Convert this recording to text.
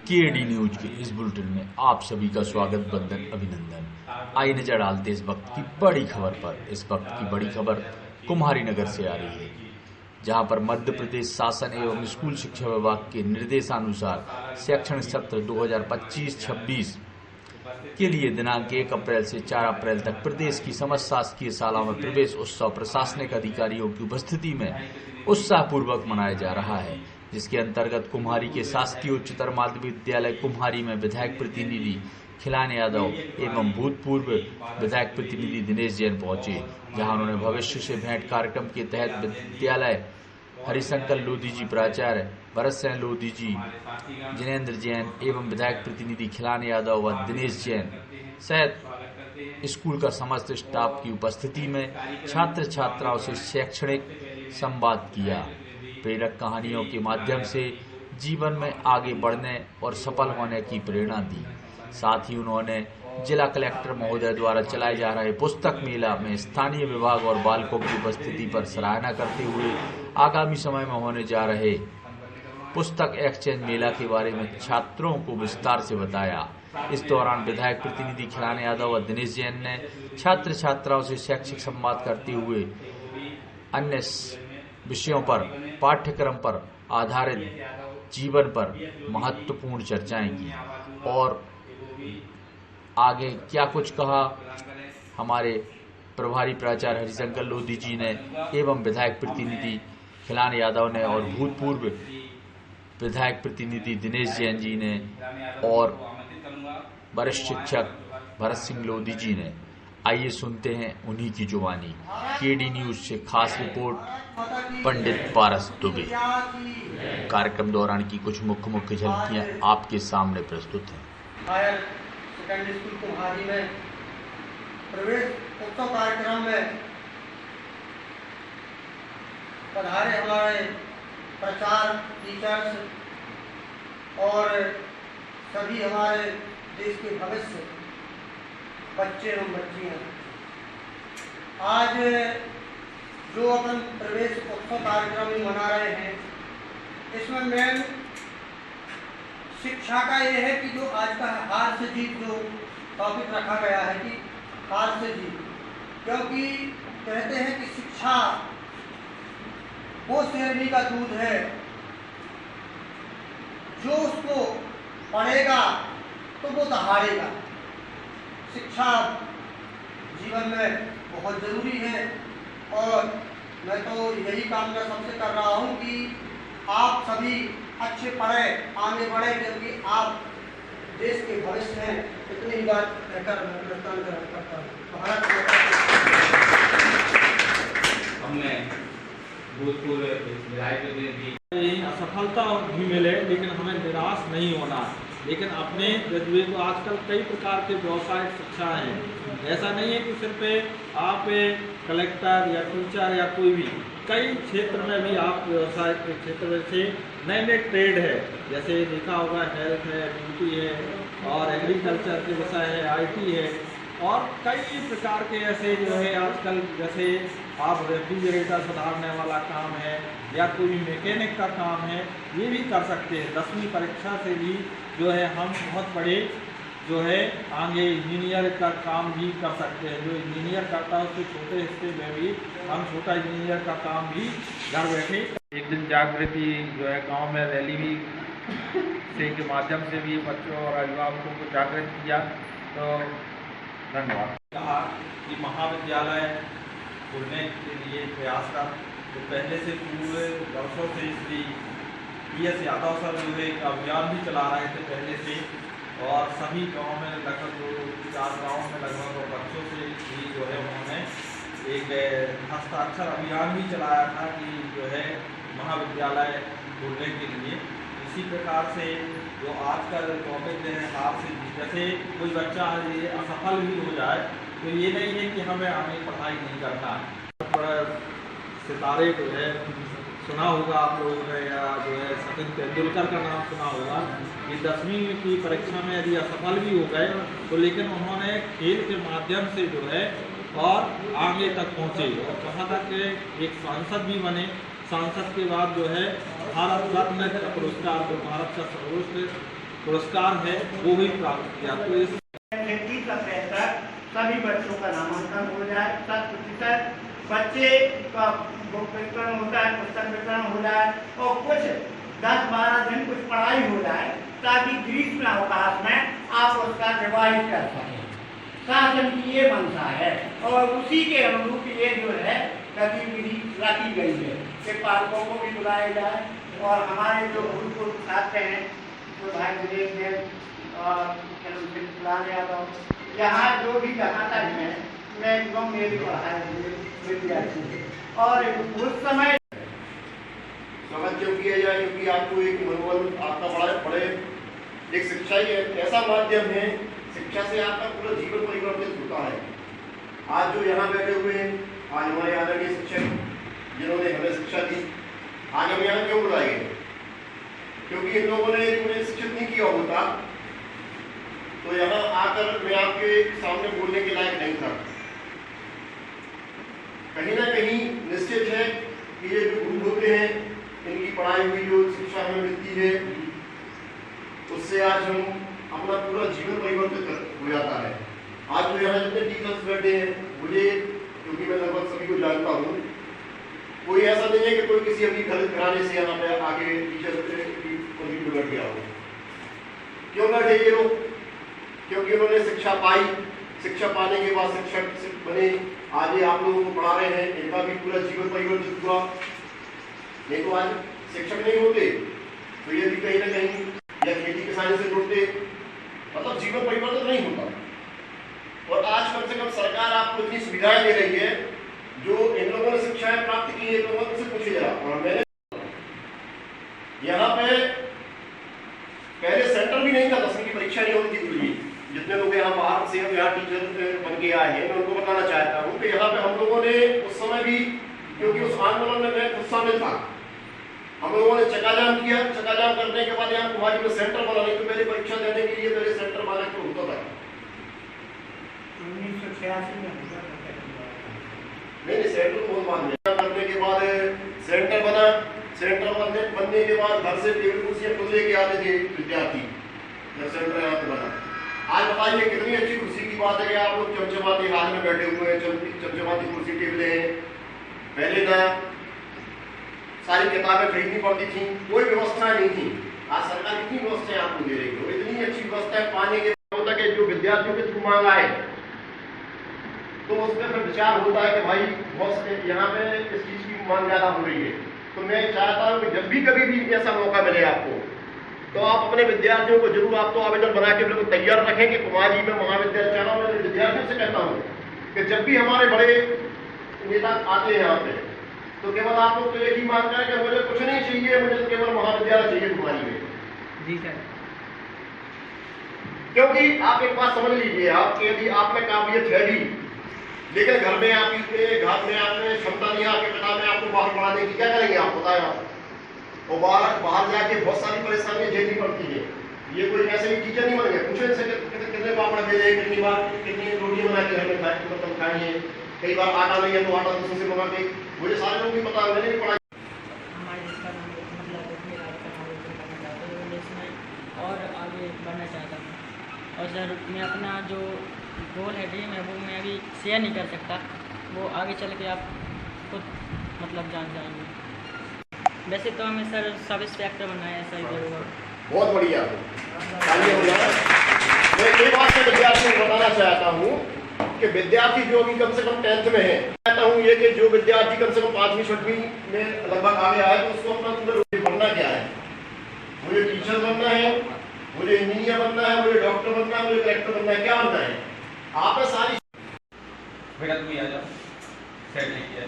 KD news के इस bulletin में आप सभी का स्वागत, बंदन, अभिनंदन। आइए नजर डालते इस वक्त की बड़ी खबर पर। इस वक्त की बड़ी खबर कुम्हारी नगर से आ रही है, जहां पर मध्य प्रदेश शासन एवं स्कूल शिक्षा विभाग के निर्देशानुसार शैक्षणिक सत्र 2025-26 के लिए दिनांक 1 अप्रैल से 4 अप्रैल तक प्रदेश की समस्त शासकीय शालाओं में प्रवेश उत्सव प्रशासनिक अधिकारियों की उपस्थिति में उत्साहपूर्वक मनाया जा रहा है, जिसके अंतर्गत कुम्हारी के शासकीय उच्चतर माध्यमिक विद्यालय कुम्हारी में विधायक प्रतिनिधि खिलान यादव एवं भूतपूर्व विधायक प्रतिनिधि दिनेश जैन पहुंचे, जहां उन्होंने भविष्य से भेंट कार्यक्रम के तहत विद्यालय हरिशंकर लोधी जी प्राचार्य, भरत सेन लोधी जी, जिनेन्द्र जैन एवं विधायक प्रतिनिधि खिलान यादव व दिनेश जैन सहित स्कूल का समस्त स्टाफ की उपस्थिति में छात्र छात्राओं से शैक्षणिक संवाद किया। प्रेरक कहानियों के माध्यम से जीवन में आगे बढ़ने और सफल होने की प्रेरणा दी। साथ ही उन्होंने जिला कलेक्टर महोदय द्वारा चलाए जा रहे पुस्तक मेला में स्थानीय विभाग और बालकों की उपस्थिति पर सराहना करते हुए आगामी समय में होने जा रहे पुस्तक एक्सचेंज मेला के बारे में छात्रों को विस्तार से बताया। इस दौरान विधायक प्रतिनिधि खिलान यादव व दिनेश जैन ने छात्र छात्राओं से शैक्षिक संवाद करते हुए अन्य विषयों पर, पाठ्यक्रम पर आधारित जीवन पर महत्वपूर्ण चर्चाएं की और आगे क्या कुछ कहा हमारे प्रभारी प्राचार्य हरिशंकर लोधी जी ने एवं विधायक प्रतिनिधि खिलान यादव ने और भूतपूर्व विधायक प्रतिनिधि दिनेश जैन जी ने और वरिष्ठ शिक्षक भरत सिंह लोधी जी ने। आइए सुनते हैं उन्हीं की जुबानी। केडी न्यूज से खास रिपोर्ट पंडित पारस दुबे। कार्यक्रम दौरान की कुछ मुख्य झलकियां आपके सामने प्रस्तुत हैं। हायर सेकेंडरी स्कूल कुम्हारी में प्रवेश उत्सव कार्यक्रम में पधारे हमारे प्रचार टीचर्स और सभी हमारे देश के भविष्य बच्चे एवं बच्चियां। आज जो अपन प्रवेश उत्सव कार्यक्रम मना रहे हैं, इसमें मेन शिक्षा का ये है कि जो आज का हार से जीत जो टॉपिक रखा गया है कि हार से जीत, क्योंकि कहते हैं कि शिक्षा वो शेरनी का दूध है, जो उसको पढ़ेगा तो वो दहाड़ेगा। शिक्षा जीवन में बहुत ज़रूरी है और मैं तो यही कामना सबसे कर रहा हूँ कि आप सभी अच्छे पढ़े, आगे बढ़े, क्योंकि आप देश के भविष्य हैं। इतनी बात कहकर मैं करता हूँ। हमने भूतपूर्व विधायक यही असफलता भी मिले, लेकिन हमें निराश नहीं होना। लेकिन अपने जज्बे को, आजकल कई प्रकार के व्यवसायिक शिक्षा हैं, ऐसा नहीं है कि सिर्फ आप कलेक्टर या टीचर या कोई भी, कई क्षेत्र में भी आप व्यवसाय के क्षेत्र में से नए नए ट्रेड है, जैसे देखा होगा हेल्थ है, ब्यूटी है और एग्रीकल्चर के विषय है, IT है और कई प्रकार के ऐसे जो है आजकल, जैसे आप रेफ्रिजरेटर सुधारने वाला काम है या कोई मैकेनिक का काम है, ये भी कर सकते हैं। 10वीं परीक्षा से भी जो है हम बहुत बड़े जो है आगे इंजीनियर का काम भी कर सकते हैं। जो इंजीनियर करता है उसके छोटे हिस्से में भी हम छोटा इंजीनियर का काम भी घर बैठे। एक दिन जागृति जो है गांव में रैली भी से के माध्यम से भी बच्चों और अभिभावकों को जागृत किया। तो धन्यवाद। कहा कि महाविद्यालय खोलने के लिए प्रयास का, तो पहले से पूरे वर्षों से श्री PS यादव सर जो है एक अभियान भी चला रहे थे पहले से, और सभी गाँव में लगभग 2-4 गाँव में लगभग बच्चों से भी जो है उन्होंने एक हस्ताक्षर अभियान भी चलाया था कि जो है महाविद्यालय खोलने के लिए। इसी प्रकार से जो आजकल टॉपिक है हार से, जैसे कोई बच्चा ये असफल भी हो जाए तो ये नहीं है कि हमें आगे पढ़ाई नहीं करना। सितारे जो है सुना होगा आप लोगों ने, या जो है सचिन तेंदुलकर का नाम सुना होगा। ये 10वीं की परीक्षा में यदि असफल भी हो गए तो लेकिन उन्होंने खेल के माध्यम से जो है और आगे तक पहुँचे और कहाँ तक एक सांसद भी बने। सांसद के बाद जो है भारत रत्न का पुरस्कार, जो भारत का सर्वोच्च पुरस्कार है वो भी प्राप्त किया। तो इस 30 तक सभी बच्चों का नामांकन हो जाए, 100% बच्चे का बुक वितरण होता है, पुस्तक वितरण हो जाए और कुछ 10-12 दिन कुछ पढ़ाई हो जाए ताकि ग्रीष्म अवकाश में आप उसका रिवाइज कर सकें। शासन की ये मंशा है और उसी के अनुरूप ये जो है गतिविधि रखी गई है कि पालकों को भी बुलाया जाए और हमारे जो भूतपूर्व छात्र हैं जो भाई विवेक देव और लाल यादव, यहाँ जो भी जहाँ तक है मैक्सिमम मेरी पढ़ाई विद्यार्थी और उस समय समझ जो किया जाए, क्योंकि आपको एक मनोबल आपका बड़े एक शिक्षा ही ऐसा माध्यम है, शिक्षा से आपका पूरा जीवन परिवर्तित होता है। आज जो यहाँ बैठे हुए हैं, आज हमारे आदरणीय शिक्षक जिन्होंने हमें शिक्षा दी, आज हम यहाँ क्यों बुलाए गए? क्योंकि इन लोगों ने मुझे शिक्षित नहीं किया होता तो यहाँ आकर मैं आपके सामने बोलने के लायक नहीं था। कहीं ना कहीं निश्चित है कि ये जो गुरु होते हैं, इनकी पढ़ाई हुई जो शिक्षा हमें मिलती है, उससे आज हम अपना पूरा जीवन परिवर्तित हो जाता है। आज जो यहाँ जितने टीचर्स बैठे हैं, मुझे क्योंकि मैं लगभग सभी को जानता हूँ, कोई ऐसा नहीं है कि कोई किसी अभी दलित घराने से यहाँ पे आके टीचर को बैठ गया हो। क्यों बैठे ये लोग? क्योंकि उन्होंने शिक्षा पाई, शिक्षा पाने के बाद शिक्षक बने, आज ये आप लोगों को पढ़ा रहे हैं, इनका भी पूरा जीवन परिवर्तित हुआ। नहीं तो आज शिक्षक नहीं होते तो ये भी कहीं ना कहीं या खेती किसानी से जुड़ते, मतलब जीवन परिवर्तन नहीं होता। और आज कम से कम सरकार आपको इतनी सुविधाएं दे रही है, जो इन लोगों ने शिक्षाएं प्राप्त की है, लोगों से पूछे जरा। और मैंने यहाँ पे पहले सेंटर भी नहीं था, 10वीं की परीक्षा नहीं होती थी। जितने लोग यहाँ बाहर से यहाँ टीचर बन के आए हैं, मैं उनको बताना चाहता हूँ कि यहाँ पे हम लोगों ने उस समय भी, क्योंकि उस आंदोलन में मैं खुद शामिल था, हम लोगों ने चक्काजाम किया। चक्काजाम करने के बाद यहाँ कुमारी में सेंटर बना, नहीं तो पहले परीक्षा देने के लिए पहले सेंटर बना के होता था। 1986 में नहीं सेंटर तो बहुत बाद में करने के बाद सेंटर बना। सेंटर बनने के बाद घर से टेबल कुर्सियां खुद लेके आते थे विद्यार्थी, जब सेंटर यहाँ पे बना। आज बताइए कितनी अच्छी खुशी की बात है कि आप लोग चमचमाती हाल में बैठे हुए हैं, चमचमाती कुर्सी टेबलें हैं। पहले ना सारी किताबें खरीदनी पड़ती थी, कोई व्यवस्था नहीं थी। आज सरकार इतनी व्यवस्थाएं आपको दे रही है, इतनी अच्छी व्यवस्थाएं पाने के होता है कि जो विद्यार्थियों के थ्रू मांगा है तो उस पर फिर विचार होता है कि भाई बहुत यहाँ पे इस चीज की मांग ज्यादा हो रही है। तो मैं चाहता हूँ कि जब भी कभी भी ऐसा मौका मिले आपको, तो आप अपने विद्यार्थियों को जरूर आप तो आवेदन बना के बिल्कुल तैयार रखें कि कुमारी में महाविद्यालय चला। मैं विद्यार्थियों से कहता हूँ कि जब भी हमारे बड़े नेता आते हैं यहाँ पे, तो केवल आप लोग तो एक ही मांग करें कि मुझे कुछ नहीं चाहिए, मुझे तो केवल महाविद्यालय चाहिए कुमारी में। जी सर। क्योंकि आप एक बात समझ लीजिए, आपके यदि आप में काबिलियत है भी, लेकिन घर में आपके घर में आपने क्षमता नहीं, आपके पिता में आपको बाहर पढ़ाने की, क्या करेंगे आप बताएं आप। और बाहर जाके बहुत सारी परेशानियां झेलनी पड़ती है। ये कोई ऐसे ही टीचर नहीं बन गए। पूछो इनसे कितने पापड़ भेजे, कितनी बार कितनी रोटियां बना के घर में खाए, मतलब खाएंगे। कई बार आटा नहीं है तो आटा दूसरे से मंगा के, मुझे सारे लोग भी पता है, मैंने भी पढ़ाई। हमारे इसका मतलब मेरा करना चाहता हूँ इसमें और आगे बढ़ना चाहता हूँ। और सर मैं अपना जो गोल है, ड्रीम है, वो मैं अभी शेयर नहीं कर सकता, वो आगे चल के आप खुद मतलब जान जाएंगे। वैसे तो हमें सर सब इंस्पेक्टर बनना है, ऐसा ही जरूर। बहुत बढ़िया। मैं एक बात मैं विद्यार्थियों को बताना चाहता हूँ कि विद्यार्थी जो अभी कम से कम 10th में है, चाहता हूँ ये कि जो विद्यार्थी कम से कम 5वीं 6वीं में लगभग आ गया है, तो उसको अपना पूरा बनना क्या है। मुझे टीचर बनना है, मुझे इंजीनियर बनना है, मुझे डॉक्टर बनना है, मुझे कलेक्टर बनना है, क्या बनना है। आपने सारी बेटा तुम आ जाओ, सेट नहीं किया।